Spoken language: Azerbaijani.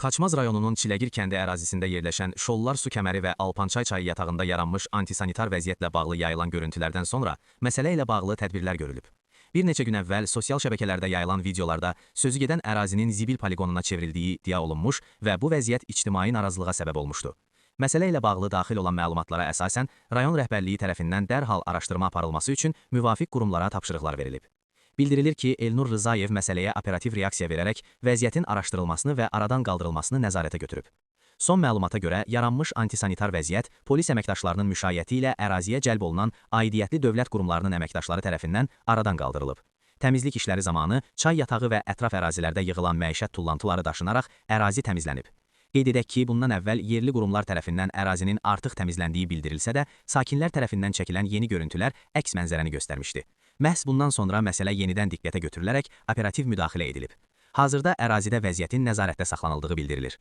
Xaçmaz rayonunun Çiləgir kəndi ərazisində yerləşən Şollar su kəməri və Alpançay çayı yatağında yaranmış antisanitar vəziyyətlə bağlı yayılan görüntülərdən sonra məsələ ilə bağlı tədbirlər görülüb. Bir neçə gün əvvəl sosial şəbəkələrdə yayılan videolarda sözü gedən ərazinin zibil poligonuna çevrildiyi iddia olunmuş və bu vəziyyət ictimai narazılığa səbəb olmuşdu. Məsələ ilə bağlı daxil olan məlumatlara əsasən rayon rəhbərliyi tərəfindən dərhal araşdırma aparılması üçün müvafiq qurumlara tapşırıqlar verilib. Bildirilir ki, Elnur Rızayev məsələyə operativ reaksiya verərək vəziyyətin araşdırılmasını və aradan qaldırılmasını nəzarətə götürüb. Son məlumata görə yaranmış antisanitar vəziyyət polis əməkdaşlarının müşayiəti ilə əraziyə cəlb olunan aidiyyətli dövlət qurumlarının əməkdaşları tərəfindən aradan qaldırılıb. Təmizlik işləri zamanı çay yatağı və ətraf ərazilərdə yığılan məişət tullantıları daşınaraq ərazi təmizlənib. Qeyd edək ki, bundan əvvəl yerli qurumlar tərəfindən ərazinin artıq təmizləndiyi bildirilsə də, sakinlər tərəfindən çəkilən yeni görüntülər əks mənzərəni göstərmişdi. Məhz bundan sonra məsələ yenidən diqqətə götürülərək operativ müdaxilə edilib. Hazırda ərazidə vəziyyətin nəzarətdə saxlanıldığı bildirilir.